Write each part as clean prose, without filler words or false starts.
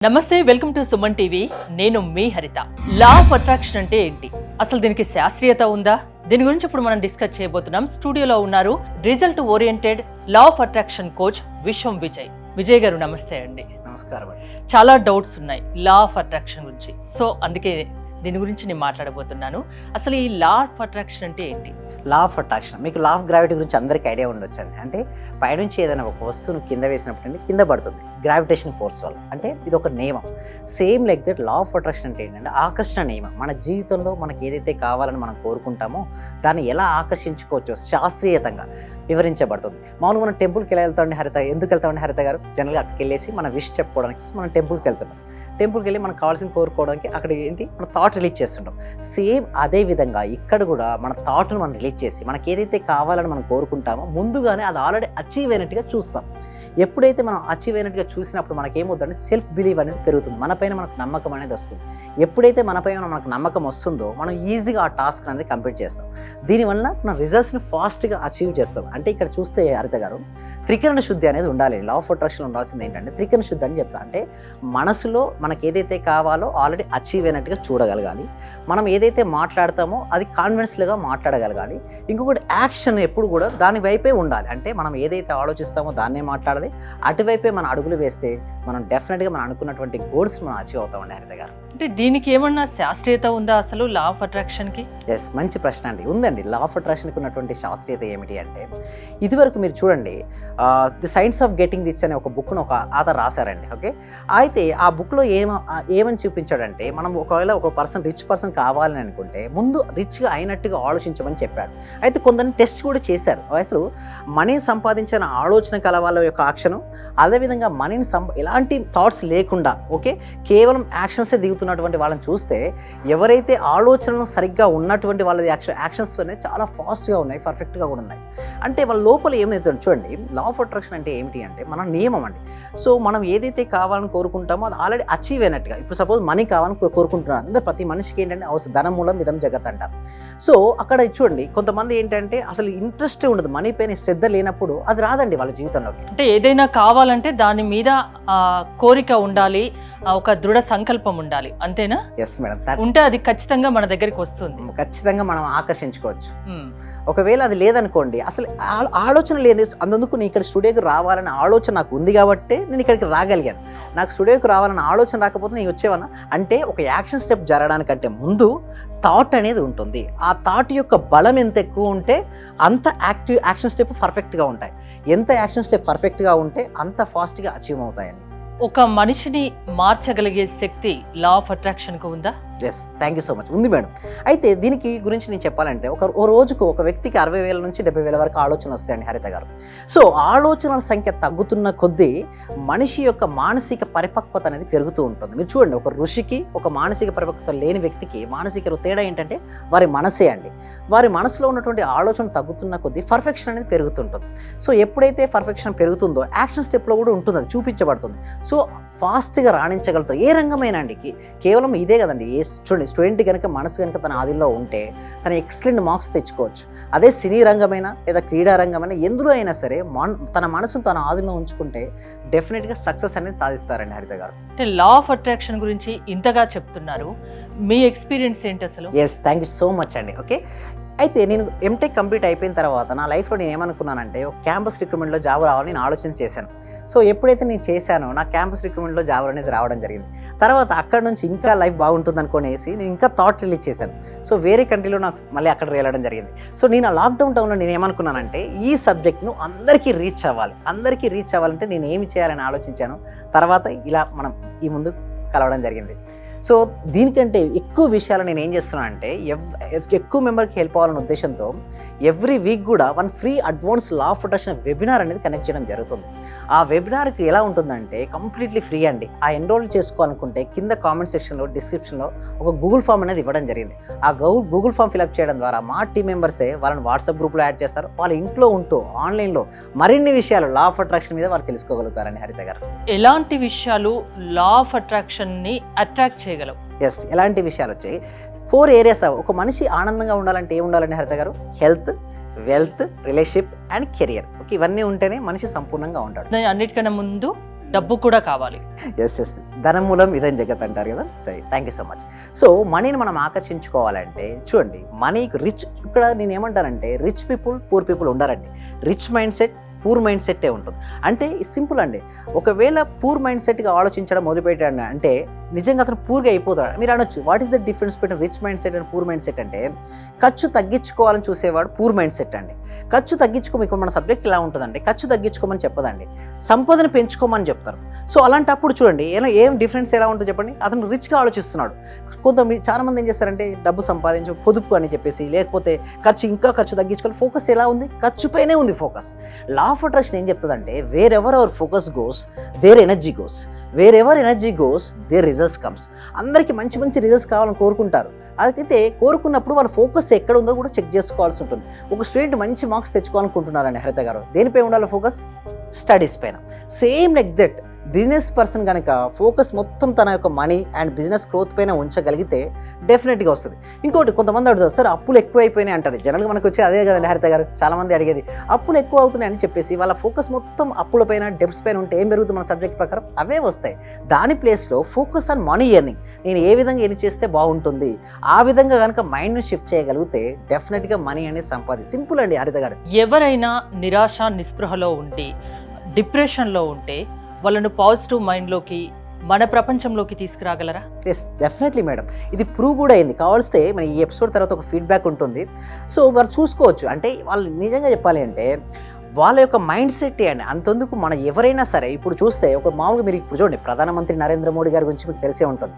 నమస్తే, welcome to Suman TV. నేను మీ హరిత. లా ఆఫ్ అట్రాక్షన్ అంటే ఏంటి, అసలు దీనికి శాస్త్రీయత ఉందా? దీని గురించి ఇప్పుడు మనం డిస్కస్ చేయబోతున్నాం. స్టూడియోలో ఉన్నారు result oriented law of attraction coach విశ్వం విజయ్. విజయ్ గారు నమస్తే అండి. నమస్కారం. చాలా డౌట్స్ ఉన్నాయి లా ఆఫ్ అట్రాక్షన్ గురించి, సో అందుకే దీని గురించి నేను మాట్లాడబోతున్నాను. అసలు ఈ లా ఆఫ్ అట్రాక్షన్ అంటే ఏంటి? లా ఆఫ్ అట్రాక్షన్, మీకు లా ఆఫ్ గ్రావిటీ గురించి అందరికీ ఐడియా ఉండొచ్చండి. అంటే పైనుంచి ఏదైనా ఒక వస్తువును కింద వేసినప్పుడు కింద పడుతుంది గ్రావిటేషన్ ఫోర్స్ వల్ల. అంటే ఇది ఒక నియమం. Same like that law of attraction అంటే ఏంటంటే ఆకర్షణ నియమం. మన జీవితంలో మనకి ఏదైతే కావాలని మనం కోరుకుంటామో దాన్ని ఎలా ఆకర్షించుకోవచ్చో శాస్త్రీయతంగా వివరించబడుతుంది. మామూలుగా మనం టెంపుల్కి ఎలా వెళ్తామండి హరిత? ఎందుకు వెళ్తామండి హరిత గారు? జనరల్గా అక్కడికి వెళ్ళేసి మన విష్ చెప్పుకోవడానికి మనం టెంపుల్కి వెళ్తున్నాం. టెంపుల్కి వెళ్ళి మనకు కావాల్సిన కోరుకోవడానికి అక్కడ ఏంటి మన థాట్ రిలీజ్ చేస్తుంటాం. సేమ్ అదే విధంగా ఇక్కడ కూడా మన థాట్ను మనం రిలీజ్ చేసి మనకి ఏదైతే కావాలని మనం కోరుకుంటామో ముందుగానే అది ఆల్రెడీ అచీవ్ అయినట్టుగా చూస్తాం. ఎప్పుడైతే మనం అచీవ్ అయినట్టుగా చూసినప్పుడు మనకేమవుతుందంటే సెల్ఫ్ బిలీవ్ అనేది పెరుగుతుంది. మనపైన మనకు నమ్మకం అనేది వస్తుంది. ఎప్పుడైతే మనపైన మనకు నమ్మకం వస్తుందో మనం ఈజీగా ఆ టాస్క్ అనేది కంప్లీట్ చేస్తాం. దీనివల్ల మన రిజల్ట్స్ని ఫాస్ట్గా అచీవ్ చేస్తాం. అంటే ఇక్కడ చూస్తే హరిత గారు, త్రికరణ శుద్ధి అనేది ఉండాలి. లా ఆఫ్ అట్రాక్షన్ ఉండాల్సింది ఏంటంటే త్రికరణ శుద్ధి అని చెప్తా. అంటే మనసులో మనకి ఏదైతే కావాలో ఆల్రెడీ అచీవ్ అయినట్టుగా చూడగలగాలి. మనం ఏదైతే మాట్లాడతామో అది కాన్ఫిడెన్స్గా మాట్లాడగలగాలి. ఇంకొకటి యాక్షన్ ఎప్పుడు కూడా దాని వైపే ఉండాలి. అంటే మనం ఏదైతే ఆలోచిస్తామో దాన్నే మాట్లాడాలి. అటువైపే మన అడుగులు వేస్తే మనం డెఫినెట్గా మనం అనుకున్నటువంటి గోల్స్ మనం అచీవ్ అవుతామండి హరిత గారు. అంటే దీనికి ఏమన్నా శాస్త్రీయత ఉందా అసలు లా ఆఫ్ అట్రాక్షన్కి? ఎస్, మంచి ప్రశ్న అండి. ఉందండి. లా ఆఫ్ అట్రాక్షన్కి ఉన్నటువంటి శాస్త్రీయత ఏమిటి అంటే, ఇదివరకు మీరు చూడండి, the science of getting rich అనే ఒక బుక్ను ఒక ఆథర్ రాశారండి. ఓకే, అయితే ఆ బుక్లో ఏమని చూపించాడంటే, మనం ఒకవేళ ఒక రిచ్ పర్సన్ కావాలని అనుకుంటే ముందు రిచ్గా అయినట్టుగా ఆలోచించమని చెప్పాడు. అయితే కొందరిని టెస్ట్ కూడా చేశారు. అసలు మనీని సంపాదించిన ఆలోచన కల వాళ్ళ యొక్క యాక్షను, అదేవిధంగా మనీని ఎలాంటి థాట్స్ లేకుండా ఓకే కేవలం యాక్షన్సే దిగుతున్నటువంటి వాళ్ళని చూస్తే ఎవరైతే ఆలోచనలు సరిగ్గా ఉన్నటువంటి వాళ్ళది యాక్షన్స్ అనేది చాలా ఫాస్ట్గా ఉన్నాయి, పర్ఫెక్ట్గా కూడా ఉన్నాయి. అంటే వాళ్ళ లోపల ఏమైతే చూడండి, లా ఆఫ్ అట్రాక్షన్ అంటే ఏమిటి అంటే మన నియమం అండి. సో మనం ఏదైతే కావాలని కోరుకుంటామో అది ఆల్రెడీ అచీవ్ అయినట్టుగా. ఇప్పుడు సపోజ్ మనీ కావాలని కోరుకుంటున్నారు అందరూ, ప్రతి మనిషికి ఏంటంటే అవసరం, ధనం మూలం ఇదం జగత్ అంటారు. సో అక్కడ చూడండి, కొంతమంది ఏంటంటే అసలు ఇంట్రెస్ట్ ఉండదు, మనీ పైన శ్రద్ధ లేనప్పుడు అది రాదండి వాళ్ళ జీవితంలోకి. అంటే ఏదైనా కావాలంటే దాని మీద కోరిక ఉండాలి, ఒక దృఢ సంకల్పం ఉండాలి, అంతేనా? ఎస్ మేడం, ఉంటే అది ఖచ్చితంగా మన దగ్గరికి వస్తుంది, ఖచ్చితంగా మనం ఆకర్షించుకోవచ్చు. ఒకవేళ అది లేదనుకోండి, అసలు ఆలోచన లేదు, అందుకు నేను ఇక్కడ స్టూడియోకి రావాలనే ఆలోచన నాకు ఉంది కాబట్టి నేను ఇక్కడికి రాగలిగాను. నాకు స్టూడియోకి రావాలన్న ఆలోచన రాకపోతే నేను వచ్చేవానా? అంటే ఒక యాక్షన్ స్టెప్ జరగడానికంటే ముందు థాట్ అనేది ఉంటుంది. ఆ థాట్ యొక్క బలం ఎంత ఎక్కువ ఉంటే అంత యాక్షన్ స్టెప్ పర్ఫెక్ట్గా ఉంటాయి. ఎంత యాక్షన్ స్టెప్ పర్ఫెక్ట్గా ఉంటే అంత ఫాస్ట్గా అచీవ్ అవుతాయండి. ఒక మనిషిని మార్చగలిగే శక్తి లా ఆఫ్ అట్రాక్షన్కి ఉందా? Yes, thank you so much. ఉంది మేడం. అయితే దీనికి గురించి నేను చెప్పాలంటే ఓ రోజుకు ఒక వ్యక్తికి 60,000 నుంచి 70,000 వరకు ఆలోచనలు వస్తాయండి హరిత గారు. సో ఆలోచనల సంఖ్య తగ్గుతున్న కొద్దీ మనిషి యొక్క మానసిక పరిపక్వత అనేది పెరుగుతూ ఉంటుంది. మీరు చూడండి, ఒక ఋషికి ఒక మానసిక పరిపక్వత లేని వ్యక్తికి మానసిక తేడా ఏంటంటే వారి మనసే అండి. వారి మనసులో ఉన్నటువంటి ఆలోచన తగ్గుతున్న కొద్దీ పర్ఫెక్షన్ అనేది పెరుగుతుంటుంది. సో ఎప్పుడైతే పర్ఫెక్షన్ పెరుగుతుందో యాక్షన్ స్టెప్లో కూడా ఉంటుంది, అది చూపించబడుతుంది. సో ఫాస్ట్గా రాణించగలుగుతారు ఏ రంగమైనా అండి. కేవలం ఇదే కదండి, చూడండి, స్టూడెంట్ కనుక మనసు కనుక తన ఆదిలో ఉంటే తన ఎక్సలెంట్ మార్క్స్ తెచ్చుకోవచ్చు. అదే సినీ రంగమైనా లేదా క్రీడా రంగమైనా ఎందులో అయినా సరే తన మనసును తన ఆదిలో ఉంచుకుంటే డెఫినెట్గా సక్సెస్ అనేది సాధిస్తారండి హరిత గారు. అంటే లా ఆఫ్ అట్రాక్షన్ గురించి ఇంతగా చెప్తున్నారు, మీ ఎక్స్పీరియన్స్ ఏంటి అసలు? Yes, thank you so much అండి. ఓకే, అయితే నేను ఎంటెక్ కంప్లీట్ అయిపోయిన తర్వాత నా లైఫ్లో నేను ఏమనుకున్నానంటే ఒక క్యాంపస్ రిక్రూట్మెంట్లో జాబ్ రావాలని నేను ఆలోచన చేశాను. సో ఎప్పుడైతే నేను చేశానో నా క్యాంపస్ రిక్రూట్మెంట్లో జాబ్ అనేది రావడం జరిగింది. తర్వాత అక్కడ నుంచి ఇంకా లైఫ్ బాగుంటుంది అనుకునేసి నేను ఇంకా థాట్ రిలీజ్ చేశాను. సో వేరే కంట్రీలో నాకు మళ్ళీ అక్కడ వెళ్ళడం జరిగింది. సో నేను ఆ లాక్డౌన్ టైంలో నేను ఏమనుకున్నానంటే ఈ సబ్జెక్ట్ను అందరికీ రీచ్ అవ్వాలంటే నేను ఏమి చేయాలని ఆలోచించాను. తర్వాత ఇలా మనం ఈ ముందు కలవడం జరిగింది. సో దీనికంటే ఎక్కువ విషయాలు నేను ఏం చేస్తున్నానంటే ఎక్కువ మెంబర్కి హెల్ప్ అవ్వాలనే ఉద్దేశంతో ఎవ్రీ వీక్ కూడా free advance law of attraction webinar అనేది కనెక్ట్ చేయడం జరుగుతుంది. ఆ వెబినార్కి ఎలా ఉంటుందంటే కంప్లీట్లీ ఫ్రీ అండి. ఆ ఎన్రోల్ చేసుకోవాలనుకుంటే కింద కామెంట్ సెక్షన్లో డిస్క్రిప్షన్లో ఒక గూగుల్ ఫామ్ అనేది ఇవ్వడం జరిగింది. ఆ గూగుల్ ఫామ్ ఫిల్అప్ చేయడం ద్వారా మా టీం మెంబర్సే వాళ్ళని వాట్సాప్ గ్రూప్లో యాడ్ చేస్తారు. వాళ్ళ ఇంట్లో ఉంటూ ఆన్లైన్లో మరిన్ని విషయాలు లా ఆఫ్ అట్రాక్షన్ మీద వాళ్ళు తెలుసుకోగలుగుతారని హరిత గారు. ఎలాంటి విషయాలు లా ఆఫ్ అట్రాక్షన్ని అట్రాక్ట్ చేయగలవు? ఎస్, ఎలాంటి విషయాలు వచ్చాయి? 4 ఏరియాస్. ఒక మనిషి ఆనందంగా ఉండాలంటే ఏముండాలండి హరిత గారు? Health, wealth, relationship and career. Okay, ఇవన్నీ ఉంటేనే మనిషి సంపూర్ణంగా ఉంటాడు. అన్నిటికన్నా ముందు డబ్బు కూడా కావాలి. ఎస్ ఎస్ ధనం మూలం ఇదని జగత్ అంటారు కదా. సరే, thank you so much. So మనీని మనం ఆకర్షించుకోవాలంటే చూడండి, మనీకి రిచ్, ఇక్కడ నేను ఏమంటానంటే రిచ్ పీపుల్ పూర్ పీపుల్ ఉండారండి. Rich mind set poor mind సెట్టే ఉంటుంది. అంటే సింపుల్ అండి, ఒకవేళ పూర్ మైండ్ సెట్గా ఆలోచించడం మొదలుపెట్టాడు అంటే నిజంగా అతను పూర్గా అయిపోతాడు. మీరు అనొచ్చు, what is the difference between rich mind set and poor mind set అంటే, ఖర్చు తగ్గించుకోవాలని చూసేవాడు పూర్ మైండ్ సెట్ అండి. ఖర్చు ఇప్పుడు మన సబ్జెక్ట్ ఇలా ఉంటుందండి, ఖర్చు తగ్గించుకోమని చెప్పదండి, సంపదను పెంచుకోమని చెప్తారు. సో అలాంటప్పుడు చూడండి ఏం డిఫరెన్స్ ఎలా ఉంటుందో చెప్పండి. అతను రిచ్గా ఆలోచిస్తున్నాడు. చాలా మంది ఏం చేస్తారంటే డబ్బు సంపాదించు, పొదుపు అని చెప్పేసి, లేకపోతే ఖర్చు తగ్గించుకోవాలి. ఫోకస్ ఎలా ఉంది? ఖర్చుపైనే ఉంది ఫోకస్. లా ఆఫ్ అట్రాక్షన్ ఏం చెప్తుందంటే, wherever our focus goes there energy goes, wherever energy goes there results comes. అందరికీ మంచి మంచి రిజల్ట్స్ కావాలని కోరుకుంటారు. అయితే కోరుకున్నప్పుడు వాళ్ళ ఫోకస్ ఎక్కడ ఉందో కూడా చెక్ చేసుకోవాల్సి ఉంటుంది. ఒక స్టూడెంట్ మంచి మార్క్స్ తెచ్చుకోవాలనుకుంటున్నారండి హరిత గారు, దేనిపై ఉండాలి ఫోకస్? స్టడీస్ పైన. Same like that business person కనుక ఫోకస్ మొత్తం తన యొక్క మనీ అండ్ బిజినెస్ గ్రోత్ పైన ఉంచగలిగితే డెఫినెట్గా వస్తుంది. ఇంకోటి, కొంతమంది అడుగుతారు, సార్ అప్పులు ఎక్కువైపోయినాయి అంటారు. జనరల్గా మనకు వచ్చేది అదే కదండి హరిత గారు, చాలామంది అడిగేది అప్పులు ఎక్కువ అవుతున్నాయి అని చెప్పేసి వాళ్ళ ఫోకస్ మొత్తం అప్పుల పైన, డెబ్ట్స్ పైన ఉంటే ఏం పెరుగుతుంది మన సబ్జెక్ట్ ప్రకారం? అవే వస్తాయి. దాని ప్లేస్లో ఫోకస్ ఆన్ మనీ ఎర్నింగ్, నేను ఏ విధంగా ఎర్న్ చేస్తే బాగుంటుంది, ఆ విధంగా కనుక మైండ్ని షిఫ్ట్ చేయగలిగితే డెఫినెట్గా మనీ అనేది సింపుల్ అండి హరిత గారు. ఎవరైనా నిరాశ నిస్పృహలో ఉండి డిప్రెషన్లో ఉంటే వాళ్ళను పాజిటివ్ మైండ్లోకి, మన ప్రపంచంలోకి తీసుకురాగలరా? Yes, definitely madam. ఇది ప్రూవ్ కూడా అయింది. కావాల్స్తే మన ఈ ఎపిసోడ్ తర్వాత ఒక ఫీడ్బ్యాక్ ఉంటుంది. సో వారు చూసుకోవచ్చు. అంటే వాళ్ళు నిజంగా చెప్పాలి అంటే వాళ్ళ యొక్క మైండ్ సెట్ అండి. అంతెందుకు మన ఎవరైనా సరే ఇప్పుడు చూస్తే ఒక మామూలుగా మీరు ఇప్పుడు చూడండి, ప్రధానమంత్రి నరేంద్ర మోడీ గారి గురించి మీకు తెలిసే ఉంటుంది.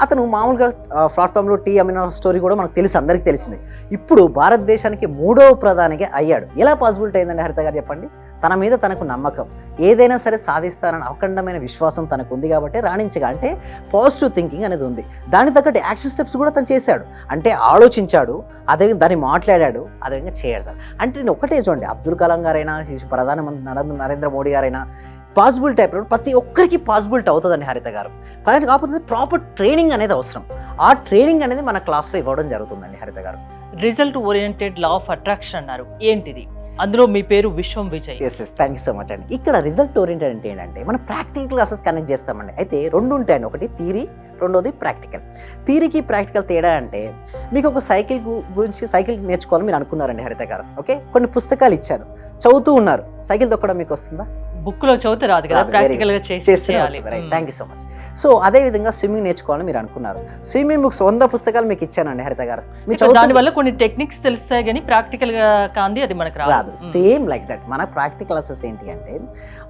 అతను మామూలుగా ప్లాట్ఫామ్లో టీ అమ్మిన స్టోరీ కూడా మనకు తెలుసు, అందరికీ తెలిసింది. ఇప్పుడు భారతదేశానికి 3వ ప్రధానిగా అయ్యాడు. ఎలా పాసిబిలిటీ అయిందండి హరిత గారు చెప్పండి? తన మీద తనకు నమ్మకం, ఏదైనా సరే సాధిస్తానని అఖండమైన విశ్వాసం తనకు ఉంది కాబట్టి రాణించగా, అంటే పాజిటివ్ థింకింగ్ అనేది ఉంది. దాని తగ్గట్టు యాక్షన్ స్టెప్స్ కూడా తను చేశాడు. అంటే ఆలోచించాడు, అదే దాన్ని మాట్లాడాడు, అదేవిధంగా చేశాడు. అంటే నేను ఒకటే చూడండి, అబ్దుల్ కలాం గారైనా, ప్రధానమంత్రి నరేంద్ర మోడీ గారైనా పాసిబిలిటీ అయిపోయినప్పుడు ప్రతి ఒక్కరికి పాసిబిలిటీ అవుతుందండి హరిత గారు. కాకపోతే ప్రాపర్ ట్రైనింగ్ అనేది అవసరం. ఆ ట్రైనింగ్ అనేది మన క్లాస్లో ఇవ్వడం జరుగుతుందండి హరిత గారు. Result oriented law of attraction అన్నారు, ఏంటిది? అందులో మీ పేరు Vishwam Vijay. Yes thank you so much అండి. ఇక్కడ రిజల్ట్ ఓరియంటెడ్ అంటే ఏంటంటే మనం ప్రాక్టికల్ క్లాసెస్ కనెక్ట్ చేస్తామండి. అయితే 2 ఉంటాయండి, ఒకటి థియరీ, రెండోది ప్రాక్టికల్. థియరీకి ప్రాక్టికల్ తేడా అంటే, మీకు ఒక సైకిల్ గురించి సైకిల్ నేర్చుకోవాలని మీరు అనుకున్నారండి హరిత గారు. ఓకే, కొన్ని పుస్తకాలు ఇచ్చారు, చదువుతూ ఉన్నారు. సైకిల్ తొక్కడం మీకు వస్తుందా? బుక్ లో చదివితే రాదు కదా, ప్రాక్టికల్ గా చేయాలి. Right, thank you so much. So అదే విధంగా స్విమ్మింగ్ నేర్చుకోవాలని మీరు అనుకున్నారు. స్విమ్మింగ్ బుక్స్ 100 పుస్తకాలు మీకు ఇచ్చానండి హరిత గారు. దాని వల్ల కొన్ని టెక్నిక్స్ తెలుస్తాయి కానీ ప్రాక్టికల్ గా కాంది అది మనకు రాదు. సేమ్ లైక్ దట్ మన ప్రాక్టికల్ క్లాసెస్ ఏంటి అంటే,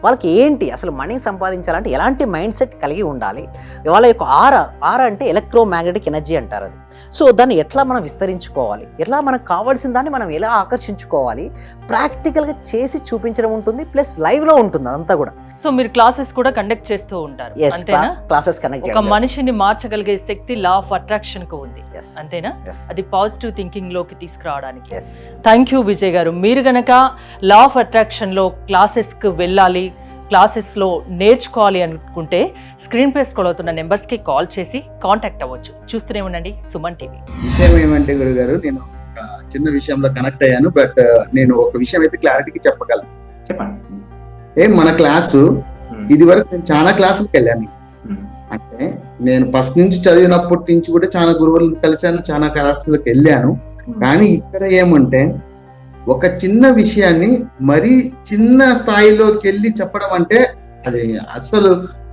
వాళ్ళకి ఏంటి అసలు మనీ సంపాదించాలంటే ఎలాంటి మైండ్ సెట్ కలిగి ఉండాలి, వాళ్ళ యొక్క ఆరా అంటే ఎలక్ట్రోమాగ్నెటిక్ ఎనర్జీ అంటారు అది. సో దాన్ని ఎట్లా మనం విస్తరించుకోవాలి, ఎట్లా మనకు కావాల్సిన దాన్ని మనం ఎలా ఆకర్షించుకోవాలి, ప్రాక్టికల్గా చేసి చూపించడం ఉంటుంది, ప్లస్ లైవ్లో ఉంటుంది అదంతా కూడా. సో మీరు క్లాసెస్ కూడా కండక్ట్ చేస్తూ ఉంటారు, అంతేనా? క్లాసెస్ కనెక్ట్, ఒక మనిషిని మార్చగలిగే శక్తి లా ఆఫ్ అట్రాక్షన్ కు ఉంది, అంతేనా? అది పాజిటివ్ థింకింగ్ లోకి తీసుకురావడానికి. థ్యాంక్ యూ విజయ్ గారు. మీరు గనక లా ఆఫ్ అట్రాక్షన్ లో క్లాసెస్ కు వెళ్ళాలి, క్లాసెస్లో నేర్చుకోవాలి అనుకుంటే స్క్రీన్ పై స్క్రోల్ అవుతున్న నెంబర్స్కి కాల్ చేసి కాంటాక్ట్ అవ్వచ్చు. చూస్తూనే ఉండండి సుమన్ టీవీ. విషయం ఏమంటే గురుగారు, నేను ఒక చిన్న విషయంలో కనెక్ట్ అయ్యాను, బట్ నేను ఒక విషయం అయితే క్లారిటీకి చెప్పగలను. చెప్పండి. మన క్లాసు ఇది వరకు నేను చాలా క్లాసులకు వెళ్ళాను. అంటే నేను ఫస్ట్ నుంచి చదివినప్పటి నుంచి కూడా చాలా గురువులను కలిశాను, చాలా క్లాసులకు వెళ్ళాను. కానీ ఇక్కడ ఏమంటే ఒక చిన్న విషయాన్ని మరీ చిన్న స్థాయిలోకి వెళ్ళి చెప్పడం అంటే అది అసలు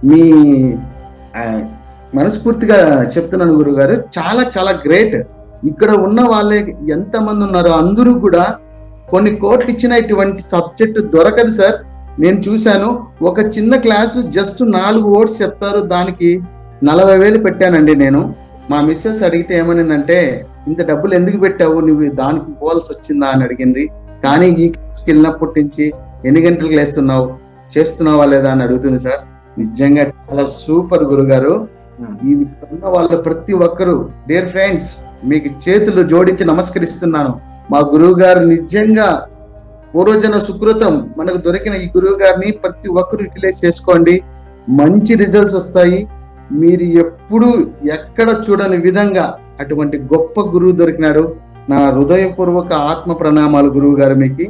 మీ మనస్ఫూర్తిగా చెప్తున్నాను గురుగారు, చాలా చాలా గ్రేట్. ఇక్కడ ఉన్న వాళ్ళే ఎంతమంది ఉన్నారో అందరూ కూడా కొన్ని కోట్లు ఇచ్చిన ఇటువంటి సబ్జెక్ట్ దొరకదు సార్. నేను చూశాను, ఒక చిన్న క్లాసు జస్ట్ 4 వర్డ్స్ చెప్తారు, దానికి 40,000 పెట్టానండి నేను. మా మిస్సెస్ అడిగితే ఏమనిందంటే, ఇంత డబ్బులు ఎందుకు పెట్టావు, నువ్వు దానికి పోవాల్సి వచ్చిందా అని అడిగింది. కానీ ఈ క్లాస్కి వెళ్ళినప్పటి నుంచి ఎన్ని గంటలకు లేస్తున్నావు, చేస్తున్నావా లేదా అని అడుగుతుంది సార్. నిజంగా చాలా సూపర్ గురుగారు. ఈ ఉన్న వాళ్ళ ప్రతి ఒక్కరు డియర్ ఫ్రెండ్స్, మీకు చేతులు జోడించి నమస్కరిస్తున్నాను. మా గురువు గారు నిజంగా పూర్వజన సుకృతం, మనకు దొరికిన ఈ గురువు గారిని ప్రతి ఒక్కరు యూటిలైజ్ చేసుకోండి, మంచి రిజల్ట్స్ వస్తాయి. మీరు ఎప్పుడు ఎక్కడ చూడని విధంగా అటువంటి గొప్ప గురువు దొరికినాడు. నా హృదయపూర్వక ఆత్మ ప్రణామాలు గురువు గారు మీకు.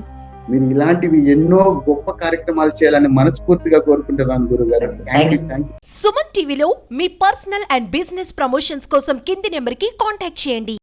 మీరు ఇలాంటివి ఎన్నో గొప్ప కార్యక్రమాలు చేయాలని మనస్ఫూర్తిగా కోరుకుంటున్నాను గురుగారు. Thank you. సుమన్ టీవీలో మీ పర్సనల్ అండ్ బిజినెస్ ప్రమోషన్స్ కోసం కింది నెంబర్కి కాంటాక్ట్ చేయండి.